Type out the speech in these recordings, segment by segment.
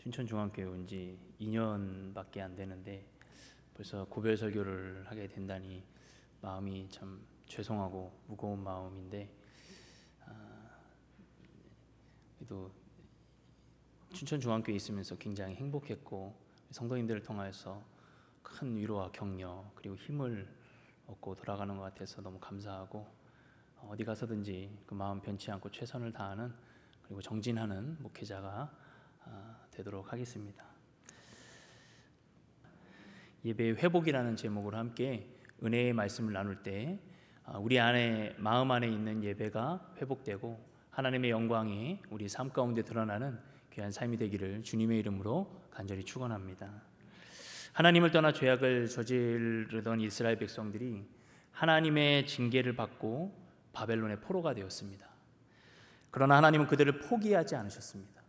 춘천중앙교회 온 지 2년밖에 안 되는데 벌써 고별 설교를 하게 된다니 마음이 참 죄송하고 무거운 마음인데, 그래도 춘천중앙교회에 있으면서 굉장히 행복했고 성도님들을 통하여서 큰 위로와 격려 그리고 힘을 얻고 돌아가는 것 같아서 너무 감사하고, 어디 가서든지 그 마음 변치 않고 최선을 다하는 그리고 정진하는 목회자가 되도록 하겠습니다. 예배의 회복이라는 제목으로 함께 은혜의 말씀을 나눌 때 우리 안에 마음 안에 있는 예배가 회복되고 하나님의 영광이 우리 삶 가운데 드러나는 귀한 삶이 되기를 주님의 이름으로 간절히 축원합니다. 하나님을 떠나 죄악을 저지르던 이스라엘 백성들이 하나님의 징계를 받고 바벨론의 포로가 되었습니다. 그러나 하나님은 그들을 포기하지 않으셨습니다.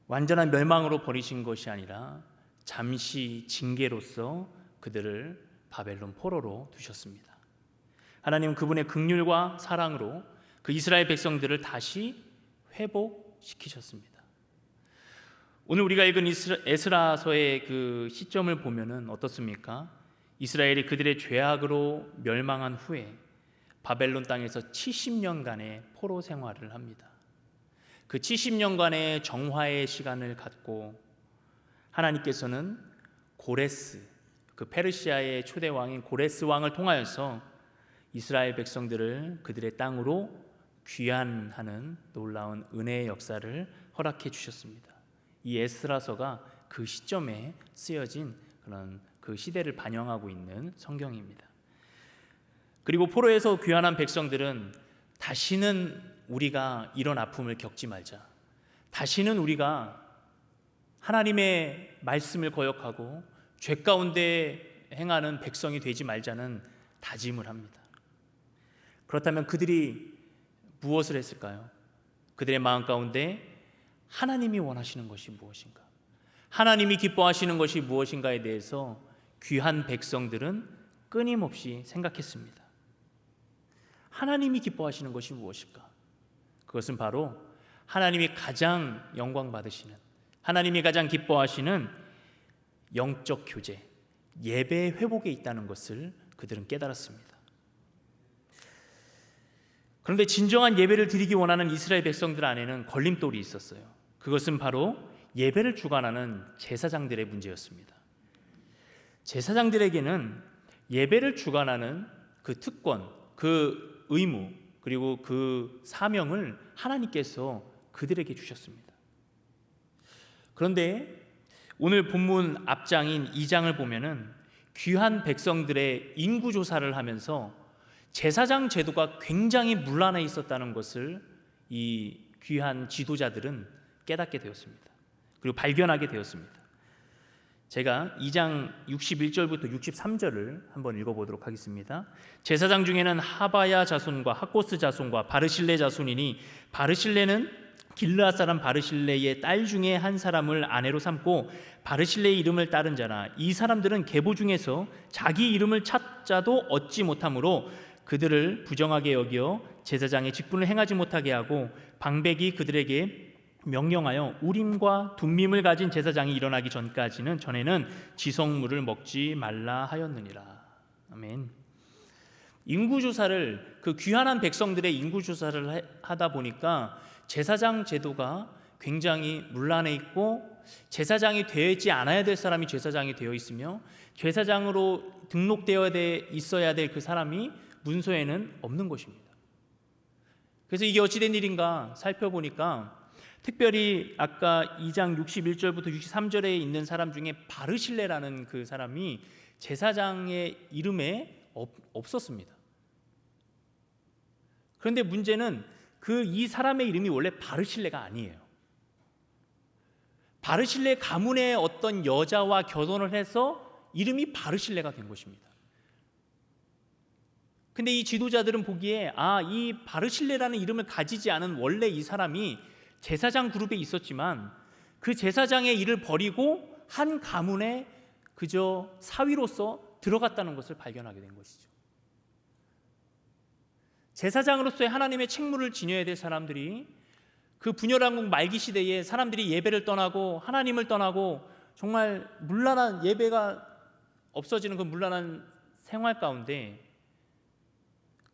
완전한 멸망으로 버리신 것이 아니라 잠시 징계로서 그들을 바벨론 포로로 두셨습니다. 하나님은 그분의 긍휼과 사랑으로 그 이스라엘 백성들을 다시 회복시키셨습니다. 오늘 우리가 읽은 에스라서의 그 시점을 보면은 어떻습니까? 이스라엘이 그들의 죄악으로 멸망한 후에 바벨론 땅에서 70년간의 포로 생활을 합니다. 그 70년간의 정화의 시간을 갖고 하나님께서는 고레스, 그 페르시아의 초대 왕인 고레스 왕을 통하여서 이스라엘 백성들을 그들의 땅으로 귀환하는 놀라운 은혜의 역사를 허락해 주셨습니다. 이 에스라서가 그 시점에 쓰여진 그런 그 시대를 반영하고 있는 성경입니다. 그리고 포로에서 귀환한 백성들은 다시는 우리가 이런 아픔을 겪지 말자, 다시는 우리가 하나님의 말씀을 거역하고 죄 가운데 행하는 백성이 되지 말자는 다짐을 합니다. 그렇다면 그들이 무엇을 했을까요? 그들의 마음 가운데 하나님이 원하시는 것이 무엇인가, 하나님이 기뻐하시는 것이 무엇인가에 대해서 귀한 백성들은 끊임없이 생각했습니다. 하나님이 기뻐하시는 것이 무엇일까? 그것은 바로 하나님이 가장 영광 받으시는, 하나님이 가장 기뻐하시는 영적 교제, 예배의 회복에 있다는 것을 그들은 깨달았습니다. 그런데 진정한 예배를 드리기 원하는 이스라엘 백성들 안에는 걸림돌이 있었어요. 그것은 바로 예배를 주관하는 제사장들의 문제였습니다. 제사장들에게는 예배를 주관하는 그 특권, 그 의무, 그리고 그 사명을 하나님께서 그들에게 주셨습니다. 그런데 오늘 본문 앞장인 2장을 보면은 귀한 백성들의 인구조사를 하면서 제사장 제도가 굉장히 문란해 있었다는 것을 이 귀한 지도자들은 깨닫게 되었습니다. 그리고 발견하게 되었습니다. 제가 2장 61절부터 63절을 한번 읽어보도록 하겠습니다. 제사장 중에는 하바야 자손과 학고스 자손과 바르실레 자손이니, 바르실레는 길르앗 사람 바르실레의 딸 중에 한 사람을 아내로 삼고 바르실레의 이름을 따른 자라. 이 사람들은 계보 중에서 자기 이름을 찾자도 얻지 못하므로 그들을 부정하게 여겨 제사장의 직분을 행하지 못하게 하고, 방백이 그들에게 명령하여 우림과 둠밈을 가진 제사장이 일어나기 전에는 지성물을 먹지 말라 하였느니라. 아멘. 인구조사를, 그 귀환한 백성들의 인구조사를 하다 보니까 제사장 제도가 굉장히 문란해 있고, 제사장이 되지 않아야 될 사람이 제사장이 되어 있으며 제사장으로 등록되어야 있어야 될 그 사람이 문서에는 없는 것입니다. 그래서 이게 어찌된 일인가 살펴보니까 특별히 아까 2장 61절부터 63절에 있는 사람 중에 바르실레라는 그 사람이 제사장의 이름에 없었습니다. 그런데 문제는 이 사람의 이름이 원래 바르실레가 아니에요. 바르실레 가문의 어떤 여자와 결혼을 해서 이름이 바르실레가 된 것입니다. 근데 이 지도자들은 보기에 이 바르실레라는 이름을 가지지 않은 원래 이 사람이 제사장 그룹에 있었지만 그 제사장의 일을 버리고 한 가문에 그저 사위로서 들어갔다는 것을 발견하게 된 것이죠. 제사장으로서의 하나님의 책무를 지녀야 될 사람들이 그 분열왕국 말기 시대에 사람들이 예배를 떠나고 하나님을 떠나고 정말 문란한 예배가 없어지는 그 문란한 생활 가운데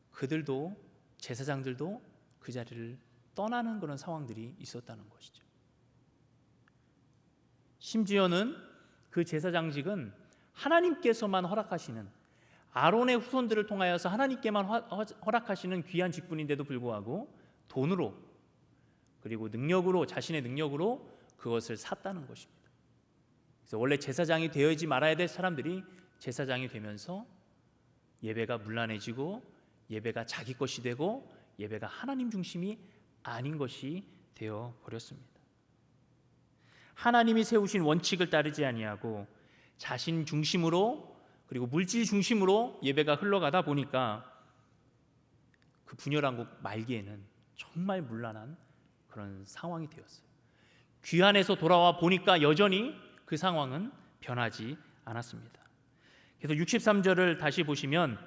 그들도, 제사장들도 그 자리를 떠나는 그런 상황들이 있었다는 것이죠. 심지어는 그 제사장직은 하나님께서만 허락하시는, 아론의 후손들을 통하여서 하나님께만 허락하시는 귀한 직분인데도 불구하고 돈으로, 그리고 능력으로, 자신의 능력으로 그것을 샀다는 것입니다. 그래서 원래 제사장이 되어야지 말아야 될 사람들이 제사장이 되면서 예배가 문란해지고 예배가 자기 것이 되고 예배가 하나님 중심이 아닌 것이 되어 버렸습니다. 하나님이 세우신 원칙을 따르지 아니하고 자신 중심으로, 그리고 물질 중심으로 예배가 흘러가다 보니까 그 분열왕국 말기에는 정말 문란한 그런 상황이 되었어요. 귀환에서 돌아와 보니까 여전히 그 상황은 변하지 않았습니다. 그래서 63절을 다시 보시면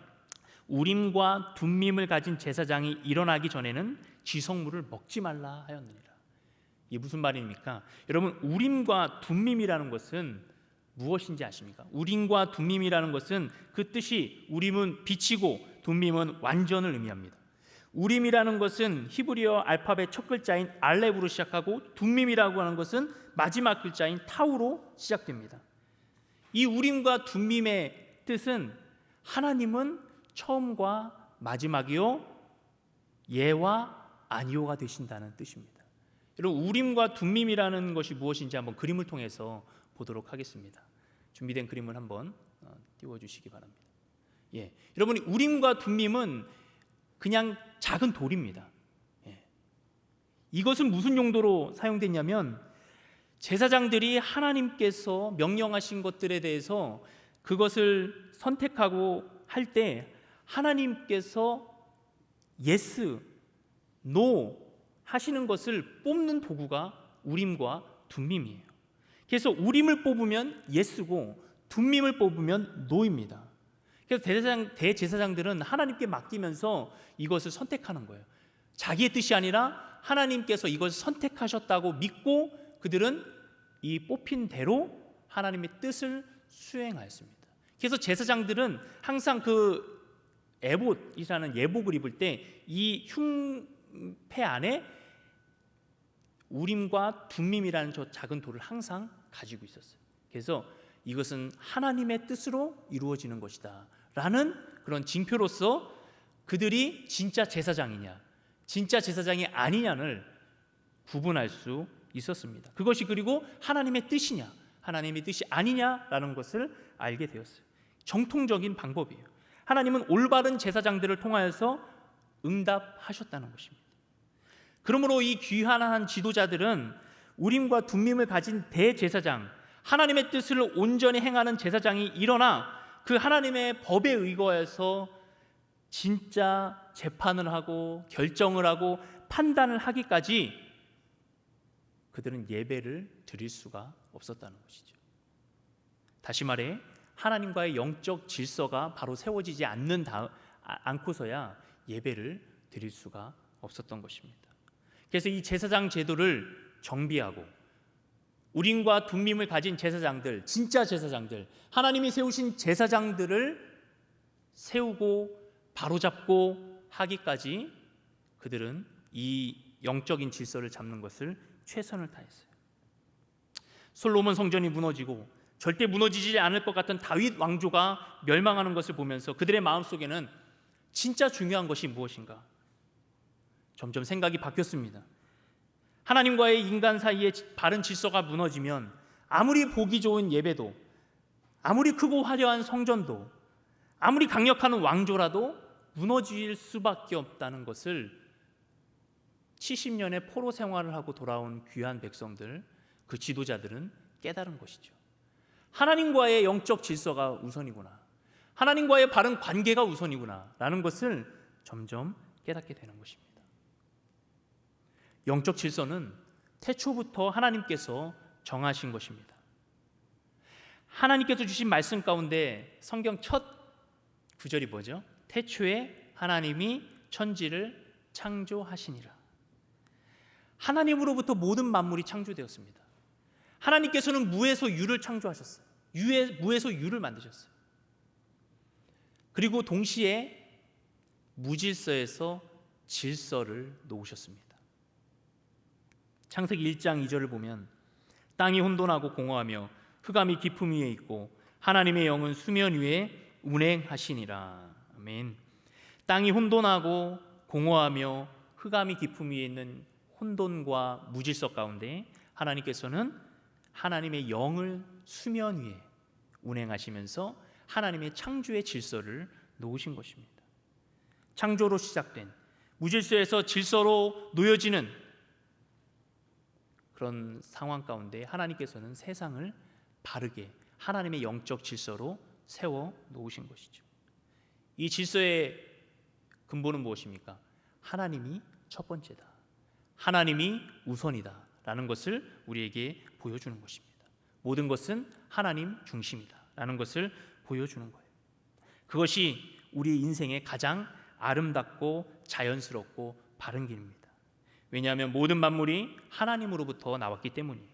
우림과 둠밈을 가진 제사장이 일어나기 전에는 지성물을 먹지 말라 하였느니라. 이게 무슨 말입니까? 여러분, 우림과 둠밈이라는 것은 무엇인지 아십니까? 우림과 둠밈이라는 것은 그 뜻이, 우림은 빛이고 둠밈은 완전을 의미합니다. 우림이라는 것은 히브리어 알파벳 첫 글자인 알렙으로 시작하고 둠밈이라고 하는 것은 마지막 글자인 타우로 시작됩니다. 이 우림과 둠밈의 뜻은 하나님은 처음과 마지막이요 예와 아니오가 되신다는 뜻입니다. 여러분, 우림과 둠밈이라는 것이 무엇인지 한번 그림을 통해서 보도록 하겠습니다. 준비된 그림을 한번 띄워주시기 바랍니다. 여러분이 우림과 둠밈은 그냥 작은 돌입니다. 이것은 무슨 용도로 사용됐냐면 제사장들이 하나님께서 명령하신 것들에 대해서 그것을 선택하고 할 때 하나님께서 예스, 노 하시는 것을 뽑는 도구가 우림과 둠밈이에요. 그래서 우림을 뽑으면 예스고 둠밈을 뽑으면 노입니다. 그래서 대제사장들은 하나님께 맡기면서 이것을 선택하는 거예요. 자기의 뜻이 아니라 하나님께서 이것을 선택하셨다고 믿고 그들은 이 뽑힌 대로 하나님의 뜻을 수행하였습니다. 그래서 제사장들은 항상 그 에봇이라는 예복을 입을 때 이 흉패 안에 우림과 둠밈이라는 저 작은 돌을 항상 가지고 있었어요. 그래서 이것은 하나님의 뜻으로 이루어지는 것이다 라는 그런 징표로서 그들이 진짜 제사장이냐 진짜 제사장이 아니냐를 구분할 수 있었습니다. 그것이 그리고 하나님의 뜻이냐 하나님의 뜻이 아니냐라는 것을 알게 되었어요. 정통적인 방법이에요. 하나님은 올바른 제사장들을 통하여서 응답하셨다는 것입니다. 그러므로 이 귀한 지도자들은 우림과 둠밈을 가진 대제사장, 하나님의 뜻을 온전히 행하는 제사장이 일어나 그 하나님의 법에 의거해서 진짜 재판을 하고 결정을 하고 판단을 하기까지 그들은 예배를 드릴 수가 없었다는 것이죠. 다시 말해 하나님과의 영적 질서가 바로 세워지지 않고서야 예배를 드릴 수가 없었던 것입니다. 그래서 이 제사장 제도를 정비하고 우림과 둠밈을 가진 제사장들, 진짜 제사장들, 하나님이 세우신 제사장들을 세우고 바로잡고 하기까지 그들은 이 영적인 질서를 잡는 것을 최선을 다했어요. 솔로몬 성전이 무너지고 절대 무너지지 않을 것 같은 다윗 왕조가 멸망하는 것을 보면서 그들의 마음속에는 진짜 중요한 것이 무엇인가? 점점 생각이 바뀌었습니다. 하나님과의 인간 사이의 바른 질서가 무너지면 아무리 보기 좋은 예배도, 아무리 크고 화려한 성전도, 아무리 강력한 왕조라도 무너질 수밖에 없다는 것을 70년의 포로 생활을 하고 돌아온 귀한 백성들, 그 지도자들은 깨달은 것이죠. 하나님과의 영적 질서가 우선이구나, 하나님과의 바른 관계가 우선이구나 라는 것을 점점 깨닫게 되는 것입니다. 영적 질서는 태초부터 하나님께서 정하신 것입니다. 하나님께서 주신 말씀 가운데 성경 첫 구절이 뭐죠? 태초에 하나님이 천지를 창조하시니라. 하나님으로부터 모든 만물이 창조되었습니다. 하나님께서는 무에서 유를 창조하셨어요. 무에서 유를 만드셨어요. 그리고 동시에 무질서에서 질서를 놓으셨습니다. 창세기 1장 2절을 보면 땅이 혼돈하고 공허하며 흑암이 깊음 위에 있고 하나님의 영은 수면 위에 운행하시니라. 아멘. 땅이 혼돈하고 공허하며 흑암이 깊음 위에 있는 혼돈과 무질서 가운데 하나님께서는 하나님의 영을 수면 위에 운행하시면서 하나님의 창조의 질서를 놓으신 것입니다. 창조로 시작된 무질서에서 질서로 놓여지는 그런 상황 가운데 하나님께서는 세상을 바르게 하나님의 영적 질서로 세워 놓으신 것이죠. 이 질서의 근본은 무엇입니까? 하나님이 첫 번째다, 하나님이 우선이다 라는 것을 우리에게 보여주는 것입니다. 모든 것은 하나님 중심이다 라는 것을 보여주는 거예요. 그것이 우리 인생의 가장 아름답고 자연스럽고 바른 길입니다. 왜냐하면 모든 만물이 하나님으로부터 나왔기 때문이에요.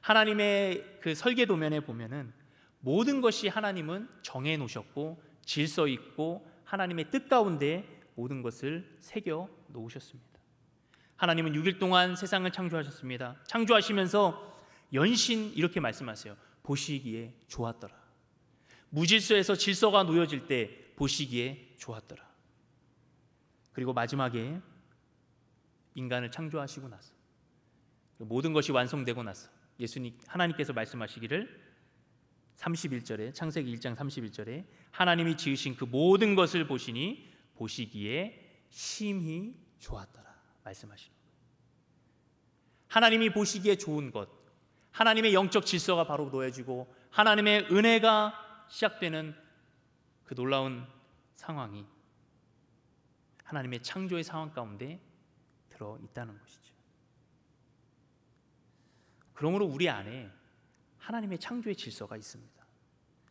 하나님의 그 설계도면에 보면은 모든 것이 하나님은 정해 놓으셨고 질서 있고 하나님의 뜻 가운데 모든 것을 새겨 놓으셨습니다. 하나님은 6일 동안 세상을 창조하셨습니다. 창조하시면서 연신 이렇게 말씀하세요. 보시기에 좋았더라. 무질서에서 질서가 놓여질 때 보시기에 좋았더라. 그리고 마지막에 인간을 창조하시고 나서 모든 것이 완성되고 나서 하나님께서 말씀하시기를 31절에 창세기 1장 31절에 하나님이 지으신 그 모든 것을 보시니 보시기에 심히 좋았더라 말씀하시는 거예요. 하나님이 보시기에 좋은 것, 하나님의 영적 질서가 바로 놓여지고 하나님의 은혜가 시작되는 그 놀라운 상황이 하나님의 창조의 상황 가운데 들어 있다는 것이죠. 그러므로 우리 안에 하나님의 창조의 질서가 있습니다.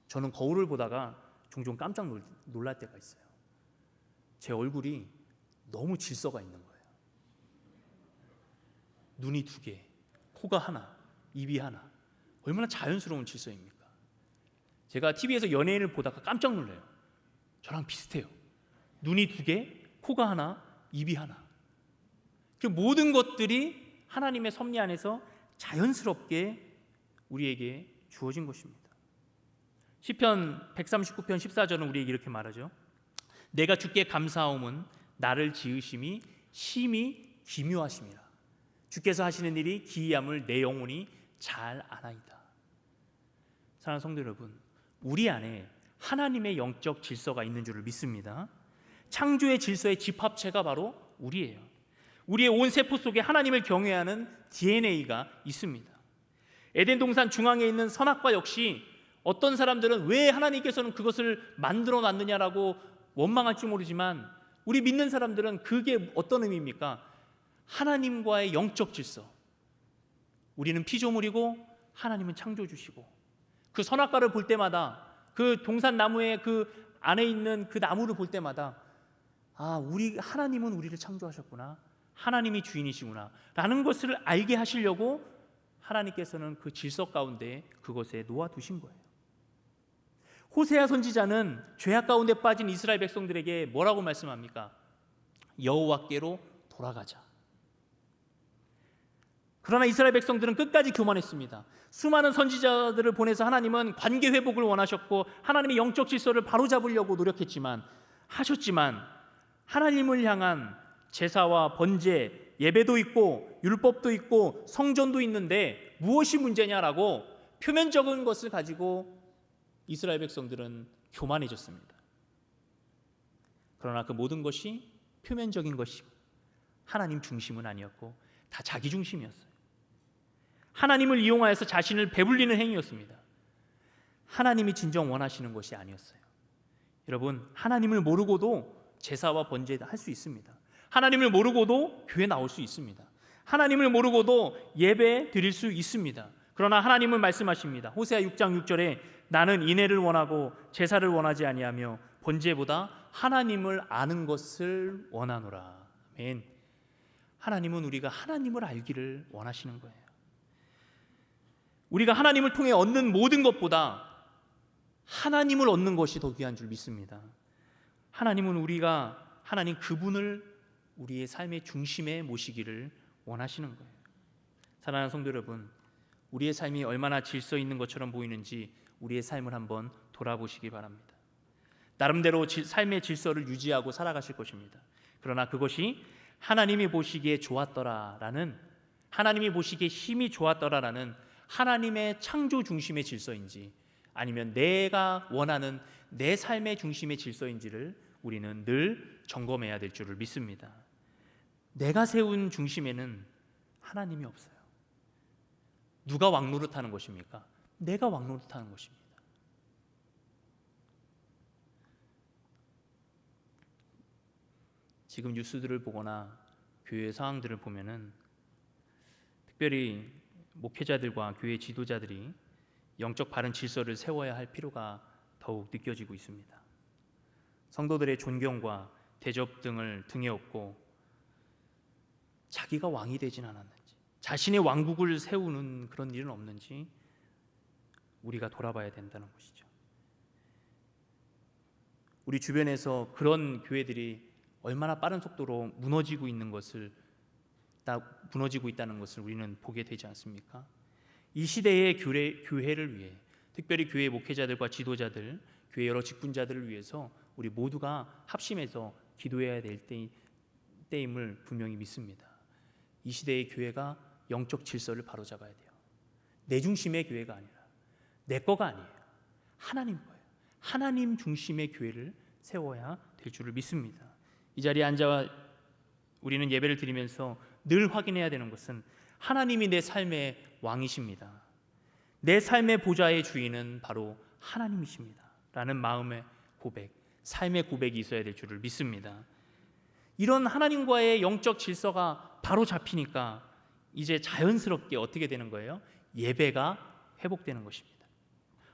저는 거울을 보다가 종종 깜짝 놀랄 때가 있어요. 제 얼굴이 너무 질서가 있는 거예요. 눈이 2개, 코가 하나, 입이 하나. 얼마나 자연스러운 질서입니까? 제가 TV에서 연예인을 보다가 깜짝 놀라요. 저랑 비슷해요. 눈이 2개, 코가 하나, 입이 하나. 그 모든 것들이 하나님의 섭리 안에서 자연스럽게 우리에게 주어진 것입니다. 시편 139편 14절은 우리에게 이렇게 말하죠. 내가 주께 감사하옴은 나를 지으심이 심히 기묘하심이라. 주께서 하시는 일이 기이함을 내 영혼이 잘 아나이다. 사랑하는 성도 여러분, 우리 안에 하나님의 영적 질서가 있는 줄을 믿습니다. 창조의 질서의 집합체가 바로 우리예요. 우리의 온 세포 속에 하나님을 경외하는 DNA가 있습니다. 에덴 동산 중앙에 있는 선악과 역시 어떤 사람들은 왜 하나님께서는 그것을 만들어 놨느냐라고 원망할지 모르지만 우리 믿는 사람들은 그게 어떤 의미입니까? 하나님과의 영적 질서. 우리는 피조물이고 하나님은 창조주시고 그 선악과를 볼 때마다 그 동산 나무의 그 안에 있는 그 나무를 볼 때마다 하나님은 우리를 창조하셨구나. 하나님이 주인이시구나 라는 것을 알게 하시려고 하나님께서는 그 질서 가운데 그것에 놓아두신 거예요. 호세아 선지자는 죄악 가운데 빠진 이스라엘 백성들에게 뭐라고 말씀합니까? 여호와께로 돌아가자. 그러나 이스라엘 백성들은 끝까지 교만했습니다. 수많은 선지자들을 보내서 하나님은 관계 회복을 원하셨고 하나님의 영적 질서를 바로잡으려고 노력했지만 하나님을 향한 제사와 번제, 예배도 있고 율법도 있고 성전도 있는데 무엇이 문제냐라고 표면적인 것을 가지고 이스라엘 백성들은 교만해졌습니다. 그러나 그 모든 것이 표면적인 것이고 하나님 중심은 아니었고 다 자기 중심이었어요. 하나님을 이용하여서 자신을 배불리는 행위였습니다. 하나님이 진정 원하시는 것이 아니었어요. 여러분, 하나님을 모르고도 제사와 번제 할 수 있습니다. 하나님을 모르고도 교회 나올 수 있습니다. 하나님을 모르고도 예배 드릴 수 있습니다. 그러나 하나님은 말씀하십니다. 호세아 6장 6절에 나는 인애를 원하고 제사를 원하지 아니하며 번제보다 하나님을 아는 것을 원하노라. 아멘. 하나님은 우리가 하나님을 알기를 원하시는 거예요. 우리가 하나님을 통해 얻는 모든 것보다 하나님을 얻는 것이 더 귀한 줄 믿습니다. 하나님은 우리가 하나님 그분을 우리의 삶의 중심에 모시기를 원하시는 거예요. 사랑하는 성도 여러분, 우리의 삶이 얼마나 질서 있는 것처럼 보이는지 우리의 삶을 한번 돌아보시기 바랍니다. 나름대로 삶의 질서를 유지하고 살아가실 것입니다. 그러나 그것이 하나님이 보시기에 좋았더라라는, 하나님이 보시기에 힘이 좋았더라라는 하나님의 창조 중심의 질서인지, 아니면 내가 원하는 내 삶의 중심의 질서인지를 우리는 늘 점검해야 될 줄을 믿습니다. 내가 세운 중심에는 하나님이 없어요. 누가 왕노릇하는 것입니까? 내가 왕노릇하는 것입니다. 지금 뉴스들을 보거나 교회 상황들을 보면은 특별히 목회자들과 교회 지도자들이 영적 바른 질서를 세워야 할 필요가 더욱 느껴지고 있습니다. 성도들의 존경과 대접 등을 등에 업고 자기가 왕이 되진 않았는지, 자신의 왕국을 세우는 그런 일은 없는지 우리가 돌아봐야 된다는 것이죠. 우리 주변에서 그런 교회들이 얼마나 빠른 속도로 무너지고 있다는 것을 우리는 보게 되지 않습니까? 이 시대의 교회를 위해, 특별히 교회 목회자들과 지도자들, 교회 여러 직분자들을 위해서 우리 모두가 합심해서 기도해야 될 때임을 분명히 믿습니다. 이 시대의 교회가 영적 질서를 바로잡아야 돼요. 내 중심의 교회가 아니라, 내 거가 아니에요. 하나님 거예요. 하나님 중심의 교회를 세워야 될 줄을 믿습니다. 이 자리에 앉아 우리는 예배를 드리면서 늘 확인해야 되는 것은 하나님이 내 삶의 왕이십니다. 내 삶의 보좌의 주인은 바로 하나님이십니다 라는 마음의 고백, 삶의 고백이 있어야 될 줄을 믿습니다. 이런 하나님과의 영적 질서가 바로 잡히니까 이제 자연스럽게 어떻게 되는 거예요? 예배가 회복되는 것입니다.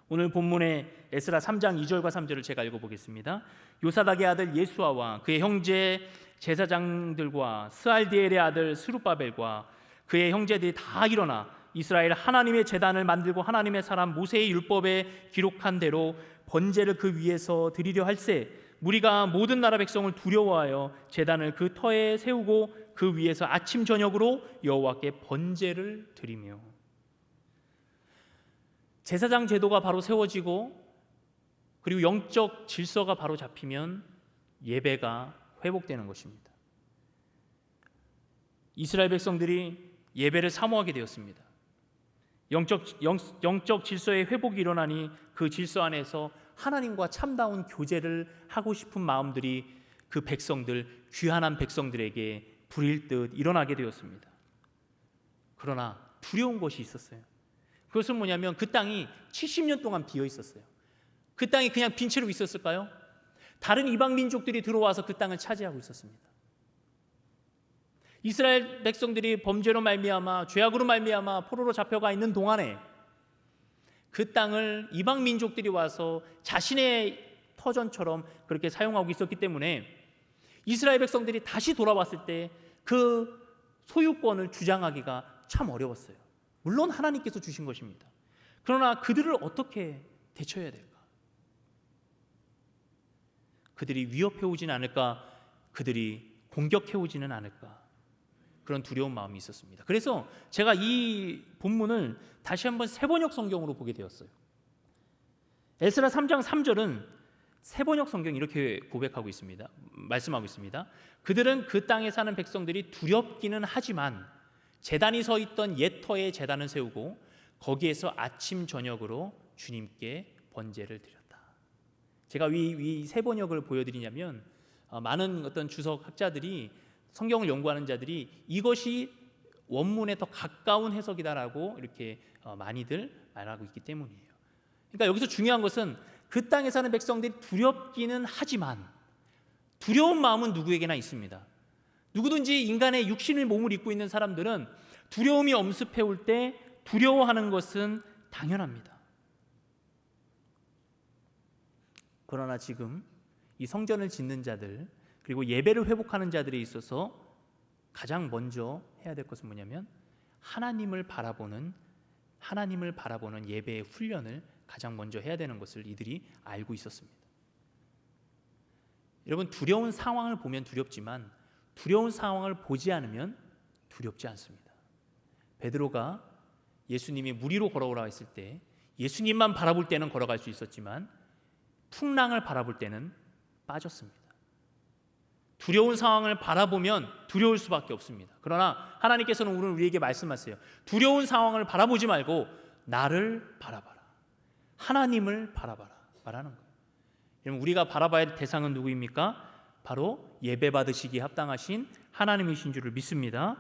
오늘 본문의 에스라 3장 2절과 3절을 제가 읽어보겠습니다. 요사닥의 아들 예수아와 그의 형제 제사장들과 스알디엘의 아들 스룹바벨과 그의 형제들이 다 일어나 이스라엘 하나님의 제단을 만들고 하나님의 사람 모세의 율법에 기록한 대로 번제를 그 위에서 드리려 할새 무리가 모든 나라 백성을 두려워하여 제단을 그 터에 세우고 그 위에서 아침 저녁으로 여호와께 번제를 드리며. 제사장 제도가 바로 세워지고 그리고 영적 질서가 바로 잡히면 예배가 회복되는 것입니다. 이스라엘 백성들이 예배를 사모하게 되었습니다. 영적 질서의 회복이 일어나니 그 질서 안에서 하나님과 참다운 교제를 하고 싶은 마음들이 그 백성들, 귀한한 백성들에게 불일 듯 일어나게 되었습니다. 그러나 두려운 것이 있었어요. 그것은 뭐냐면 그 땅이 70년 동안 비어 있었어요. 그 땅이 그냥 빈 채로 있었을까요? 다른 이방 민족들이 들어와서 그 땅을 차지하고 있었습니다. 이스라엘 백성들이 범죄로 말미암아, 죄악으로 말미암아 포로로 잡혀가 있는 동안에 그 땅을 이방 민족들이 와서 자신의 터전처럼 그렇게 사용하고 있었기 때문에 이스라엘 백성들이 다시 돌아왔을 때 그 소유권을 주장하기가 참 어려웠어요. 물론 하나님께서 주신 것입니다. 그러나 그들을 어떻게 대처해야 될까? 그들이 위협해오지는 않을까? 그들이 공격해오지는 않을까? 그런 두려운 마음이 있었습니다. 그래서 제가 이 본문을 다시 한번 세번역 성경으로 보게 되었어요. 에스라 3장 3절은 세번역 성경이 이렇게 고백하고 있습니다. 말씀하고 있습니다. 그들은 그 땅에 사는 백성들이 두렵기는 하지만 제단이 서 있던 옛 터에 제단을 세우고 거기에서 아침 저녁으로 주님께 번제를 드렸다. 제가 이 세번역을 보여드리냐면 많은 어떤 주석 학자들이, 성경을 연구하는 자들이 이것이 원문에 더 가까운 해석이다라고 이렇게 많이들 말하고 있기 때문이에요. 그러니까 여기서 중요한 것은 그 땅에 사는 백성들이 두렵기는 하지만, 두려운 마음은 누구에게나 있습니다. 누구든지 인간의 육신의 몸을 입고 있는 사람들은 두려움이 엄습해 올 때 두려워하는 것은 당연합니다. 그러나 지금 이 성전을 짓는 자들, 그리고 예배를 회복하는 자들에 있어서 가장 먼저 해야 될 것은 뭐냐면 하나님을 바라보는 예배의 훈련을 가장 먼저 해야 되는 것을 이들이 알고 있었습니다. 여러분, 두려운 상황을 보면 두렵지만 두려운 상황을 보지 않으면 두렵지 않습니다. 베드로가 예수님이 물 위로 걸어오라 했을 때 예수님만 바라볼 때는 걸어갈 수 있었지만 풍랑을 바라볼 때는 빠졌습니다. 두려운 상황을 바라보면 두려울 수밖에 없습니다. 그러나 하나님께서는 오늘 우리에게 말씀하세요. 두려운 상황을 바라보지 말고 나를 바라봐라. 하나님을 바라봐라 말하는 거예요. 여러분, 우리가 바라봐야 할 대상은 누구입니까? 바로 예배 받으시기에 합당하신 하나님이신 줄을 믿습니다.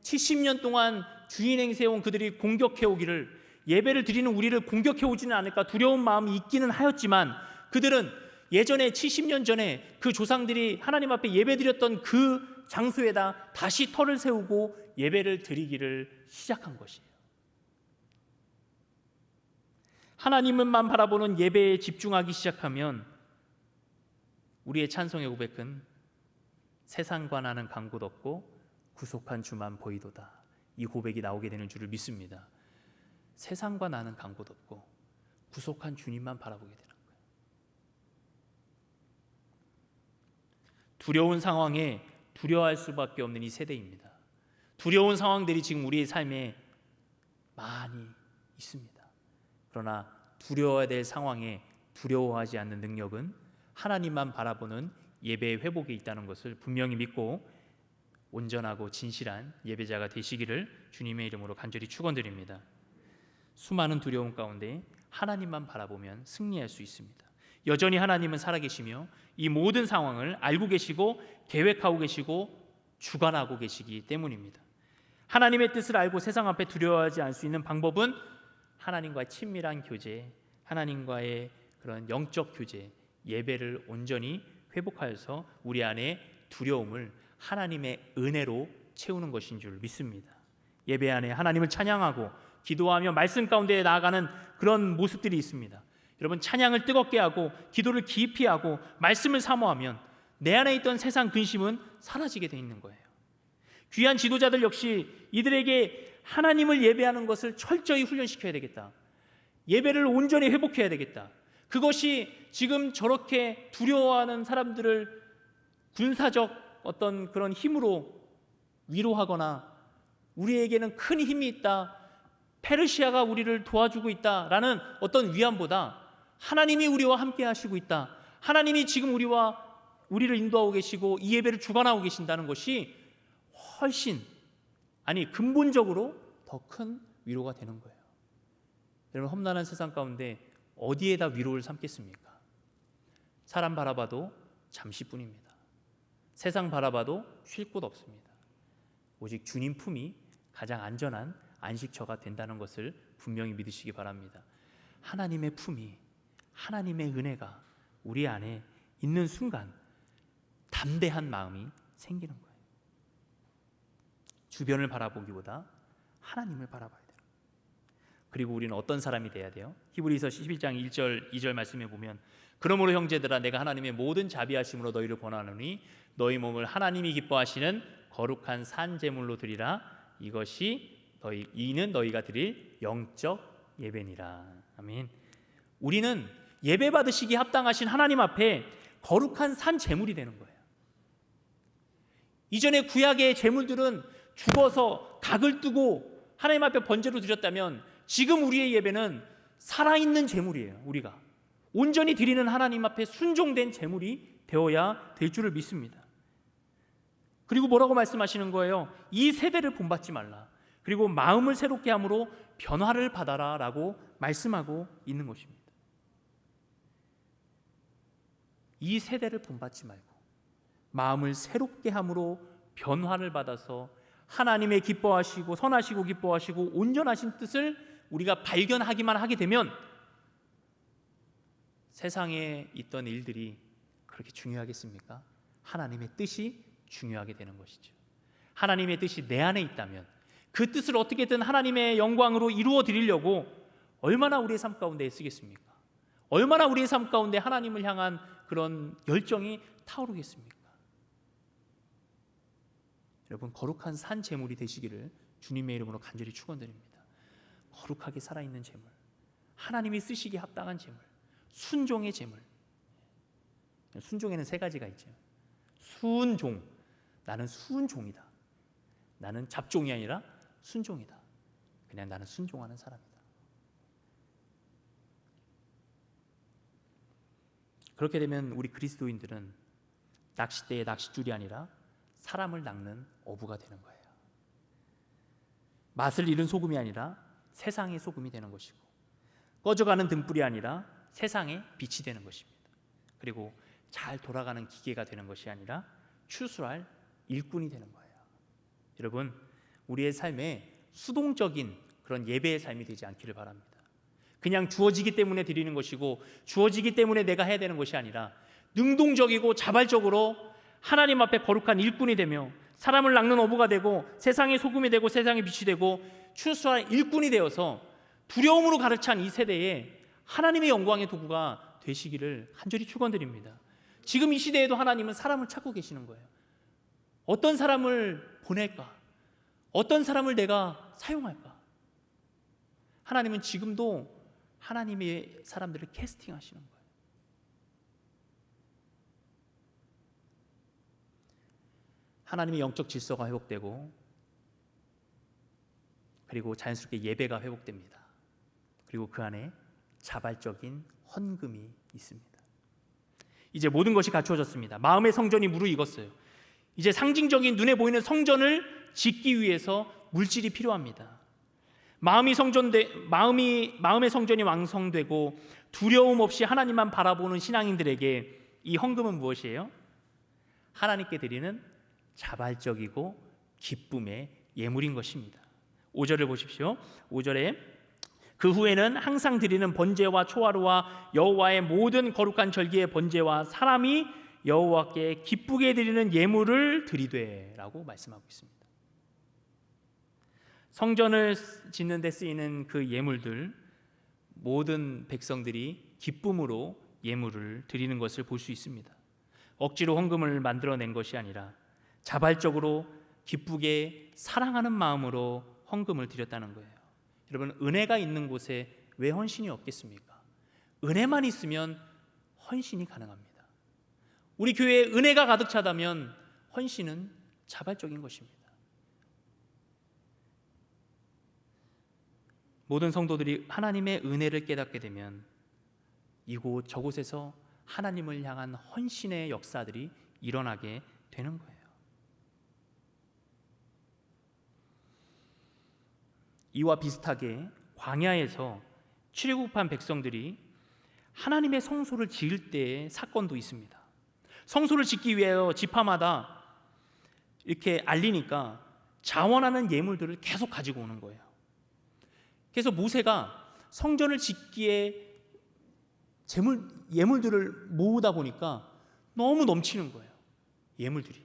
70년 동안 주인 행세해온 그들이 공격해오기를, 예배를 드리는 우리를 공격해오지는 않을까 두려운 마음이 있기는 하였지만 그들은 예전에 70년 전에 그 조상들이 하나님 앞에 예배드렸던 그 장소에다 다시 터를 세우고 예배를 드리기를 시작한 것이에요. 하나님만 바라보는 예배에 집중하기 시작하면 우리의 찬송의 고백은 세상과 나는 간 곳 없고 구속한 주만 보이도다, 이 고백이 나오게 되는 줄을 믿습니다. 세상과 나는 간 곳 없고 구속한 주님만 바라보게 되는 거예요. 두려운 상황에 두려워할 수밖에 없는 이 세대입니다. 두려운 상황들이 지금 우리의 삶에 많이 있습니다. 그러나 두려워야 될 상황에 두려워하지 않는 능력은 하나님만 바라보는 예배의 회복에 있다는 것을 분명히 믿고 온전하고 진실한 예배자가 되시기를 주님의 이름으로 간절히 축원드립니다. 수많은 두려움 가운데 하나님만 바라보면 승리할 수 있습니다. 여전히 하나님은 살아계시며 이 모든 상황을 알고 계시고 계획하고 계시고 주관하고 계시기 때문입니다. 하나님의 뜻을 알고 세상 앞에 두려워하지 않을 수 있는 방법은 하나님과의 친밀한 교제, 하나님과의 그런 영적 교제, 예배를 온전히 회복하여서 우리 안에 두려움을 하나님의 은혜로 채우는 것인 줄 믿습니다. 예배 안에 하나님을 찬양하고 기도하며 말씀 가운데 나아가는 그런 모습들이 있습니다. 여러분, 찬양을 뜨겁게 하고 기도를 깊이 하고 말씀을 사모하면 내 안에 있던 세상 근심은 사라지게 돼 있는 거예요. 귀한 지도자들 역시 이들에게 하나님을 예배하는 것을 철저히 훈련시켜야 되겠다. 예배를 온전히 회복해야 되겠다. 그것이 지금 저렇게 두려워하는 사람들을 군사적 어떤 그런 힘으로 위로하거나 우리에게는 큰 힘이 있다, 페르시아가 우리를 도와주고 있다라는 어떤 위안보다 하나님이 우리와 함께 하시고 있다, 하나님이 지금 우리를 인도하고 계시고 이 예배를 주관하고 계신다는 것이 훨씬, 아니 근본적으로 더 큰 위로가 되는 거예요. 여러분, 험난한 세상 가운데 어디에다 위로를 삼겠습니까? 사람 바라봐도 잠시뿐입니다. 세상 바라봐도 쉴 곳 없습니다. 오직 주님 품이 가장 안전한 안식처가 된다는 것을 분명히 믿으시기 바랍니다. 하나님의 품이, 하나님의 은혜가 우리 안에 있는 순간 담대한 마음이 생기는 거예요. 주변을 바라보기보다 하나님을 바라봐야 돼요. 그리고 우리는 어떤 사람이 돼야 돼요? 히브리서 11장 1절 2절 말씀에 보면 그러므로 형제들아 내가 하나님의 모든 자비하심으로 너희를 권하노니 너희 몸을 하나님이 기뻐하시는 거룩한 산 제물로 드리라. 이는 너희가 드릴 영적 예배니라. 아멘. 우리는 예배 받으시기에 합당하신 하나님 앞에 거룩한 산 제물이 되는 거예요. 이전에 구약의 제물들은 죽어서 닭을 뜨고 하나님 앞에 번제로 드렸다면 지금 우리의 예배는 살아있는 제물이에요. 우리가 온전히 드리는 하나님 앞에 순종된 제물이 되어야 될 줄을 믿습니다. 그리고 뭐라고 말씀하시는 거예요? 이 세대를 본받지 말라. 그리고 마음을 새롭게 함으로 변화를 받아라 라고 말씀하고 있는 것입니다. 이 세대를 본받지 말고 마음을 새롭게 함으로 변화를 받아서 하나님의 기뻐하시고 선하시고 기뻐하시고 온전하신 뜻을 우리가 발견하기만 하게 되면 세상에 있던 일들이 그렇게 중요하겠습니까? 하나님의 뜻이 중요하게 되는 것이죠. 하나님의 뜻이 내 안에 있다면 그 뜻을 어떻게든 하나님의 영광으로 이루어 드리려고 얼마나 우리의 삶 가운데 애쓰겠습니까? 얼마나 우리의 삶 가운데 하나님을 향한 그런 열정이 타오르겠습니까? 여러분, 거룩한 산 제물이 되시기를 주님의 이름으로 간절히 축원드립니다. 거룩하게 살아있는 제물, 하나님이 쓰시기에 합당한 제물, 순종의 제물. 순종에는 세 가지가 있죠. 순종, 나는 순종이다. 나는 잡종이 아니라 순종이다. 그냥 나는 순종하는 사람이다. 그렇게 되면 우리 그리스도인들은 낚싯대의 낚싯줄이 아니라 사람을 낚는 어부가 되는 거예요. 맛을 잃은 소금이 아니라 세상의 소금이 되는 것이고, 꺼져가는 등불이 아니라 세상의 빛이 되는 것입니다. 그리고 잘 돌아가는 기계가 되는 것이 아니라 추수할 일꾼이 되는 거예요. 여러분, 우리의 삶에 수동적인 그런 예배의 삶이 되지 않기를 바랍니다. 그냥 주어지기 때문에 드리는 것이고 주어지기 때문에 내가 해야 되는 것이 아니라 능동적이고 자발적으로 하나님 앞에 거룩한 일꾼이 되며 사람을 낚는 어부가 되고 세상의 소금이 되고 세상의 빛이 되고 추수할 일꾼이 되어서 두려움으로 가득 찬 이 세대에 하나님의 영광의 도구가 되시기를 간절히 축원드립니다. 지금 이 시대에도 하나님은 사람을 찾고 계시는 거예요. 어떤 사람을 보낼까? 어떤 사람을 내가 사용할까? 하나님은 지금도 하나님의 사람들을 캐스팅하시는 거예요. 하나님의 영적 질서가 회복되고, 그리고 자연스럽게 예배가 회복됩니다. 그리고 그 안에 자발적인 헌금이 있습니다. 이제 모든 것이 갖추어졌습니다. 마음의 성전이 무르익었어요. 이제 상징적인 눈에 보이는 성전을 짓기 위해서 물질이 필요합니다. 마음의 성전이 완성되고 두려움 없이 하나님만 바라보는 신앙인들에게 이 헌금은 무엇이에요? 하나님께 드리는 자발적이고 기쁨의 예물인 것입니다. 5절을 보십시오. 5절에 그 후에는 항상 드리는 번제와 초하루와 여호와의 모든 거룩한 절기의 번제와 사람이 여호와께 기쁘게 드리는 예물을 드리되라고 말씀하고 있습니다. 성전을 짓는 데 쓰이는 그 예물들, 모든 백성들이 기쁨으로 예물을 드리는 것을 볼 수 있습니다. 억지로 헌금을 만들어낸 것이 아니라 자발적으로 기쁘게 사랑하는 마음으로 헌금을 드렸다는 거예요. 여러분, 은혜가 있는 곳에 왜 헌신이 없겠습니까? 은혜만 있으면 헌신이 가능합니다. 우리 교회에 은혜가 가득 차다면 헌신은 자발적인 것입니다. 모든 성도들이 하나님의 은혜를 깨닫게 되면 이곳 저곳에서 하나님을 향한 헌신의 역사들이 일어나게 되는 거예요. 이와 비슷하게 광야에서 출애굽한 백성들이 하나님의 성소를 지을 때의 사건도 있습니다. 성소를 짓기 위하여 지파마다 이렇게 알리니까 자원하는 예물들을 계속 가지고 오는 거예요. 그래서 모세가 성전을 짓기에 예물들을 모으다 보니까 너무 넘치는 거예요. 예물들이.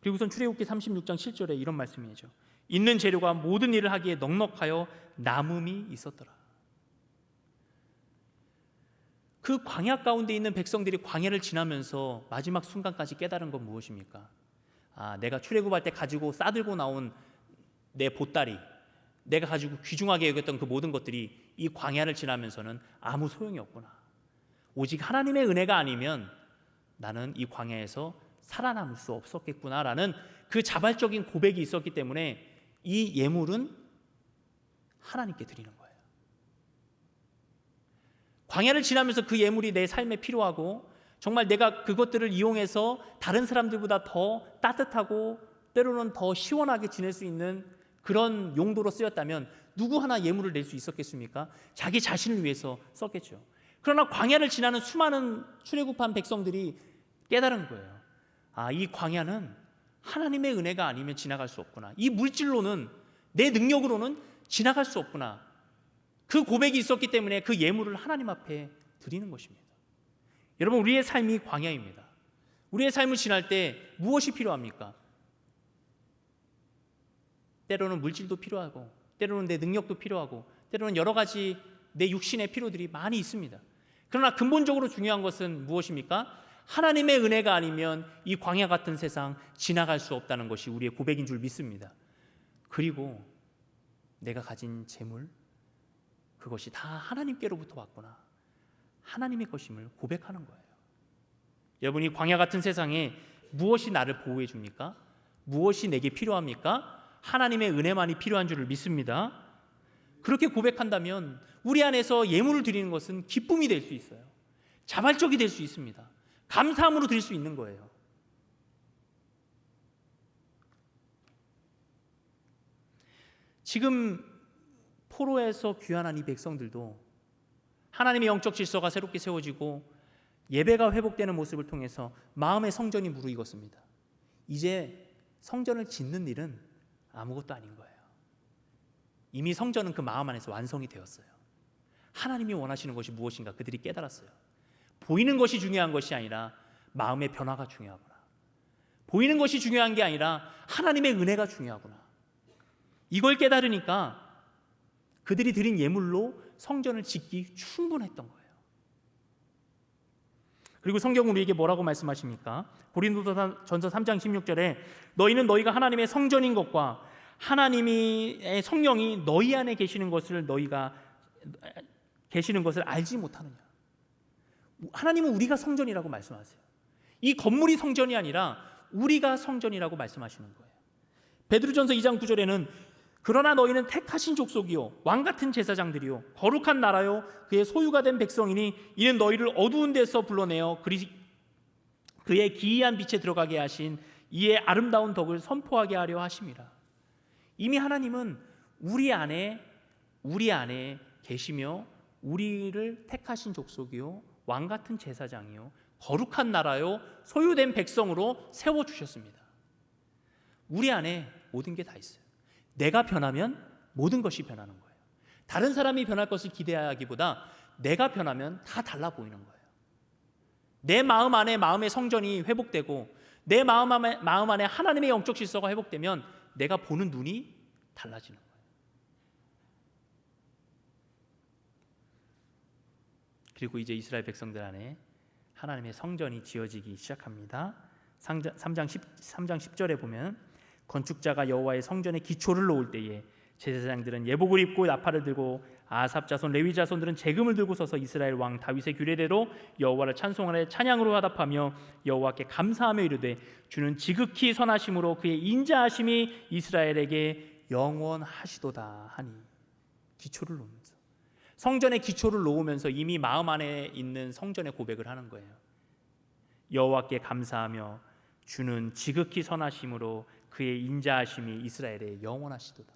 그리고선 출애굽기 36장 7절에 이런 말씀이죠. 있는 재료가 모든 일을 하기에 넉넉하여 남음이 있었더라. 그 광야 가운데 있는 백성들이 광야를 지나면서 마지막 순간까지 깨달은 건 무엇입니까? 내가 출애굽할 때 가지고 싸들고 나온 내 보따리, 내가 가지고 귀중하게 여겼던 그 모든 것들이 이 광야를 지나면서는 아무 소용이 없구나. 오직 하나님의 은혜가 아니면 나는 이 광야에서 살아남을 수 없었겠구나라는 그 자발적인 고백이 있었기 때문에 이 예물은 하나님께 드리는 거예요. 광야를 지나면서 그 예물이 내 삶에 필요하고 정말 내가 그것들을 이용해서 다른 사람들보다 더 따뜻하고 때로는 더 시원하게 지낼 수 있는 그런 용도로 쓰였다면 누구 하나 예물을 낼 수 있었겠습니까? 자기 자신을 위해서 썼겠죠. 그러나 광야를 지나는 수많은 출애굽한 백성들이 깨달은 거예요. 이 광야는 하나님의 은혜가 아니면 지나갈 수 없구나. 이 물질로는, 내 능력으로는 지나갈 수 없구나. 그 고백이 있었기 때문에 그 예물을 하나님 앞에 드리는 것입니다. 여러분, 우리의 삶이 광야입니다. 우리의 삶을 지날 때 무엇이 필요합니까? 때로는 물질도 필요하고, 때로는 내 능력도 필요하고, 때로는 여러 가지 내 육신의 필요들이 많이 있습니다. 그러나 근본적으로 중요한 것은 무엇입니까? 하나님의 은혜가 아니면 이 광야 같은 세상 지나갈 수 없다는 것이 우리의 고백인 줄 믿습니다. 그리고 내가 가진 재물, 그것이 다 하나님께로부터 왔구나, 하나님의 것임을 고백하는 거예요. 여러분이 광야 같은 세상에 무엇이 나를 보호해 줍니까? 무엇이 내게 필요합니까? 하나님의 은혜만이 필요한 줄을 믿습니다. 그렇게 고백한다면 우리 안에서 예물을 드리는 것은 기쁨이 될 수 있어요. 자발적이 될 수 있습니다. 감사함으로 드릴 수 있는 거예요. 지금 포로에서 귀환한 이 백성들도 하나님의 영적 질서가 새롭게 세워지고 예배가 회복되는 모습을 통해서 마음의 성전이 무르익었습니다. 이제 성전을 짓는 일은 아무것도 아닌 거예요. 이미 성전은 그 마음 안에서 완성이 되었어요. 하나님이 원하시는 것이 무엇인가 그들이 깨달았어요. 보이는 것이 중요한 것이 아니라 마음의 변화가 중요하구나. 보이는 것이 중요한 게 아니라 하나님의 은혜가 중요하구나. 이걸 깨달으니까 그들이 드린 예물로 성전을 짓기 충분했던 거예요. 그리고 성경은 우리에게 뭐라고 말씀하십니까? 고린도전서 3장 16절에 너희는 너희가 하나님의 성전인 것과 하나님의 성령이 너희 안에 계시는 것을 너희가 계시는 것을 알지 못하느냐. 하나님은 우리가 성전이라고 말씀하세요. 이 건물이 성전이 아니라 우리가 성전이라고 말씀하시는 거예요. 베드로전서 2장 9절에는 그러나 너희는 택하신 족속이요 왕같은 제사장들이요 거룩한 나라요 그의 소유가 된 백성이니 이는 너희를 어두운 데서 불러내어 그의 기이한 빛에 들어가게 하신 이의 아름다운 덕을 선포하게 하려 하심이라. 이미 하나님은 우리 안에 계시며 우리를 택하신 족속이요 왕같은 제사장이요 거룩한 나라요 소유된 백성으로 세워주셨습니다. 우리 안에 모든 게 다 있어요. 내가 변하면 모든 것이 변하는 거예요. 다른 사람이 변할 것을 기대하기보다 내가 변하면 다 달라 보이는 거예요. 내 마음 안에 마음의 성전이 회복되고 내 마음 안에 하나님의 영적 질서가 회복되면 내가 보는 눈이 달라지는 거예요. 그리고 이제 이스라엘 백성들 안에 하나님의 성전이 지어지기 시작합니다. 3장 10절에 보면 건축자가 여호와의 성전의 기초를 놓을 때에 제사장들은 예복을 입고 나팔을 들고 아삽 자손 레위 자손들은 재금을 들고 서서 이스라엘 왕 다윗의 규례대로 여호와를 찬송하되 찬양으로 화답하며 여호와께 감사하며 이르되 주는 지극히 선하심으로 그의 인자하심이 이스라엘에게 영원하시도다 하니. 기초를 놓으면서 성전의 기초를 놓으면서 이미 마음 안에 있는 성전의 고백을 하는 거예요. 여호와께 감사하며 주는 지극히 선하심으로 그의 인자하심이 이스라엘에 영원하시도다.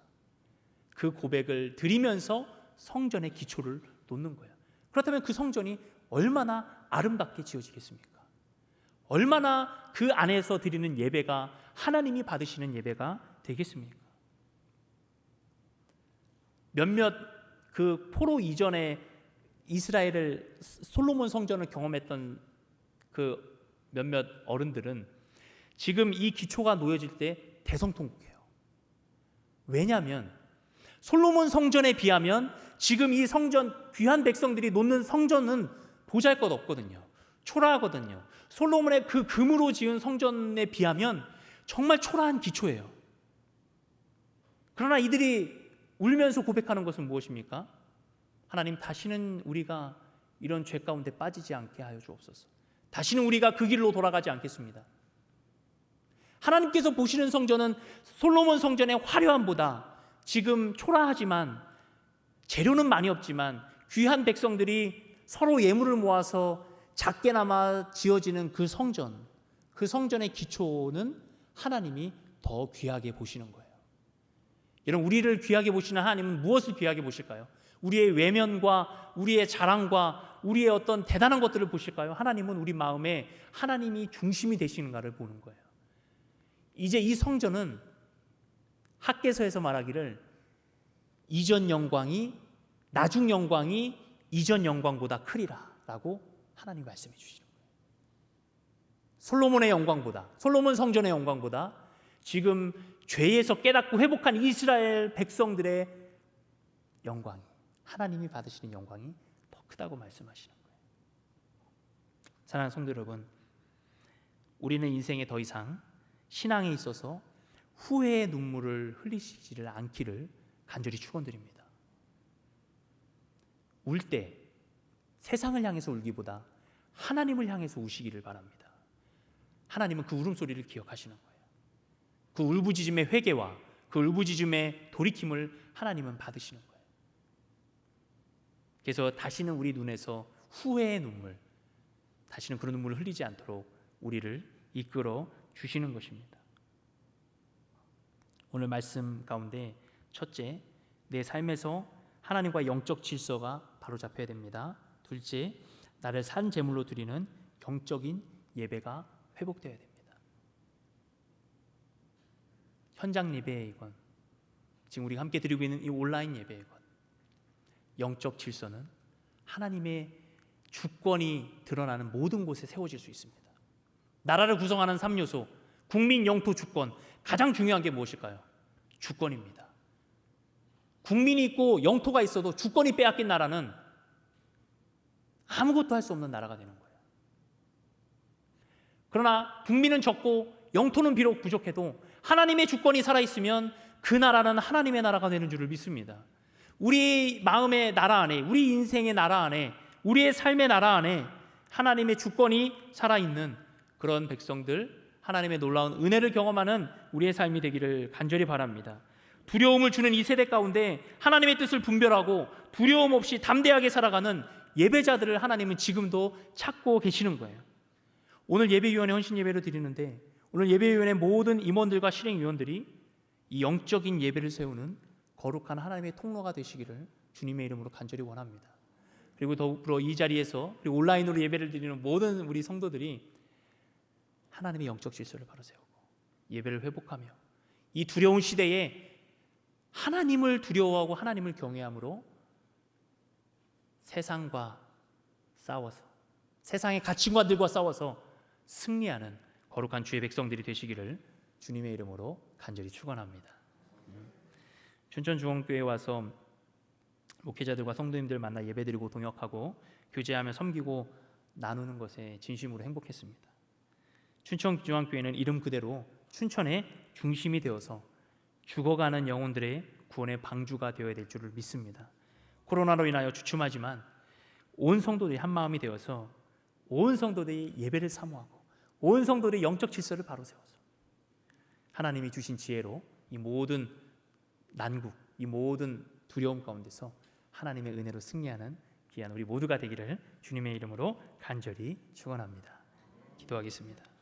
그 고백을 드리면서 성전의 기초를 놓는 거예요. 그렇다면 그 성전이 얼마나 아름답게 지어지겠습니까? 얼마나 그 안에서 드리는 예배가 하나님이 받으시는 예배가 되겠습니까? 몇몇 그 포로 이전에 이스라엘을 솔로몬 성전을 경험했던 그 몇몇 어른들은 지금 이 기초가 놓여질 때 대성통곡해요. 왜냐하면 솔로몬 성전에 비하면 지금 이 성전, 귀한 백성들이 놓는 성전은 보잘것없거든요. 초라하거든요. 솔로몬의 그 금으로 지은 성전에 비하면 정말 초라한 기초예요. 그러나 이들이 울면서 고백하는 것은 무엇입니까? 하나님, 다시는 우리가 이런 죄 가운데 빠지지 않게 하여 주옵소서. 다시는 우리가 그 길로 돌아가지 않겠습니다. 하나님께서 보시는 성전은 솔로몬 성전의 화려함보다 지금 초라하지만 재료는 많이 없지만 귀한 백성들이 서로 예물을 모아서 작게나마 지어지는 그 성전의 기초는 하나님이 더 귀하게 보시는 거예요. 여러분, 우리를 귀하게 보시는 하나님은 무엇을 귀하게 보실까요? 우리의 외면과 우리의 자랑과 우리의 어떤 대단한 것들을 보실까요? 하나님은 우리 마음에 하나님이 중심이 되시는가를 보는 거예요. 이제 이 성전은 학개서에서 말하기를 이전 영광이 나중 영광이 이전 영광보다 크리라 라고 하나님이 말씀해 주시는 거예요. 솔로몬의 영광보다, 솔로몬 성전의 영광보다 지금 죄에서 깨닫고 회복한 이스라엘 백성들의 영광이, 하나님이 받으시는 영광이 더 크다고 말씀하시는 거예요. 사랑하는 성도 여러분, 우리는 인생에 더 이상 신앙에 있어서 후회의 눈물을 흘리시지를 않기를 간절히 축원드립니다. 울 때 세상을 향해서 울기보다 하나님을 향해서 우시기를 바랍니다. 하나님은 그 울음소리를 기억하시는 거예요. 그 울부짖음의 회개와 그 울부짖음의 돌이킴을 하나님은 받으시는 거예요. 그래서 다시는 우리 눈에서 후회의 눈물, 다시는 그런 눈물을 흘리지 않도록 우리를 이끌어 주시는 것입니다. 오늘 말씀 가운데 첫째, 내 삶에서 하나님과 영적 질서가 바로잡혀야 됩니다. 둘째, 나를 산 제물로 드리는 영적인 예배가 회복되어야 됩니다. 현장 예배이건 지금 우리가 함께 드리고 있는 이 온라인 예배이건 영적 질서는 하나님의 주권이 드러나는 모든 곳에 세워질 수 있습니다. 나라를 구성하는 3요소, 국민, 영토, 주권, 가장 중요한 게 무엇일까요? 주권입니다. 국민이 있고 영토가 있어도 주권이 빼앗긴 나라는 아무것도 할 수 없는 나라가 되는 거예요. 그러나 국민은 적고 영토는 비록 부족해도 하나님의 주권이 살아있으면 그 나라는 하나님의 나라가 되는 줄을 믿습니다. 우리 마음의 나라 안에, 우리 인생의 나라 안에, 우리의 삶의 나라 안에 하나님의 주권이 살아있는 그런 백성들, 하나님의 놀라운 은혜를 경험하는 우리의 삶이 되기를 간절히 바랍니다. 두려움을 주는 이 세대 가운데 하나님의 뜻을 분별하고 두려움 없이 담대하게 살아가는 예배자들을 하나님은 지금도 찾고 계시는 거예요. 오늘 예배위원회 헌신 예배를 드리는데 오늘 예배위원회 모든 임원들과 실행위원들이 이 영적인 예배를 세우는 거룩한 하나님의 통로가 되시기를 주님의 이름으로 간절히 원합니다. 그리고 더불어 이 자리에서 그리고 온라인으로 예배를 드리는 모든 우리 성도들이 하나님의 영적 질서를 바로 세우고 예배를 회복하며 이 두려운 시대에 하나님을 두려워하고 하나님을 경외함으로 세상과 싸워서 세상의 가치관들과 싸워서 승리하는 거룩한 주의 백성들이 되시기를 주님의 이름으로 간절히 축원합니다. 춘천중앙교회에 와서 목회자들과 성도님들 만나 예배드리고 동역하고 교제하며 섬기고 나누는 것에 진심으로 행복했습니다. 춘천중앙교회는 이름 그대로 춘천의 중심이 되어서 죽어가는 영혼들의 구원의 방주가 되어야 될 줄을 믿습니다. 코로나로 인하여 주춤하지만 온 성도들이 한 마음이 되어서 온 성도들이 예배를 사모하고 온 성도들이 영적 질서를 바로 세워서 하나님이 주신 지혜로 이 모든 난국, 이 모든 두려움 가운데서 하나님의 은혜로 승리하는 귀한 우리 모두가 되기를 주님의 이름으로 간절히 축원합니다. 기도하겠습니다.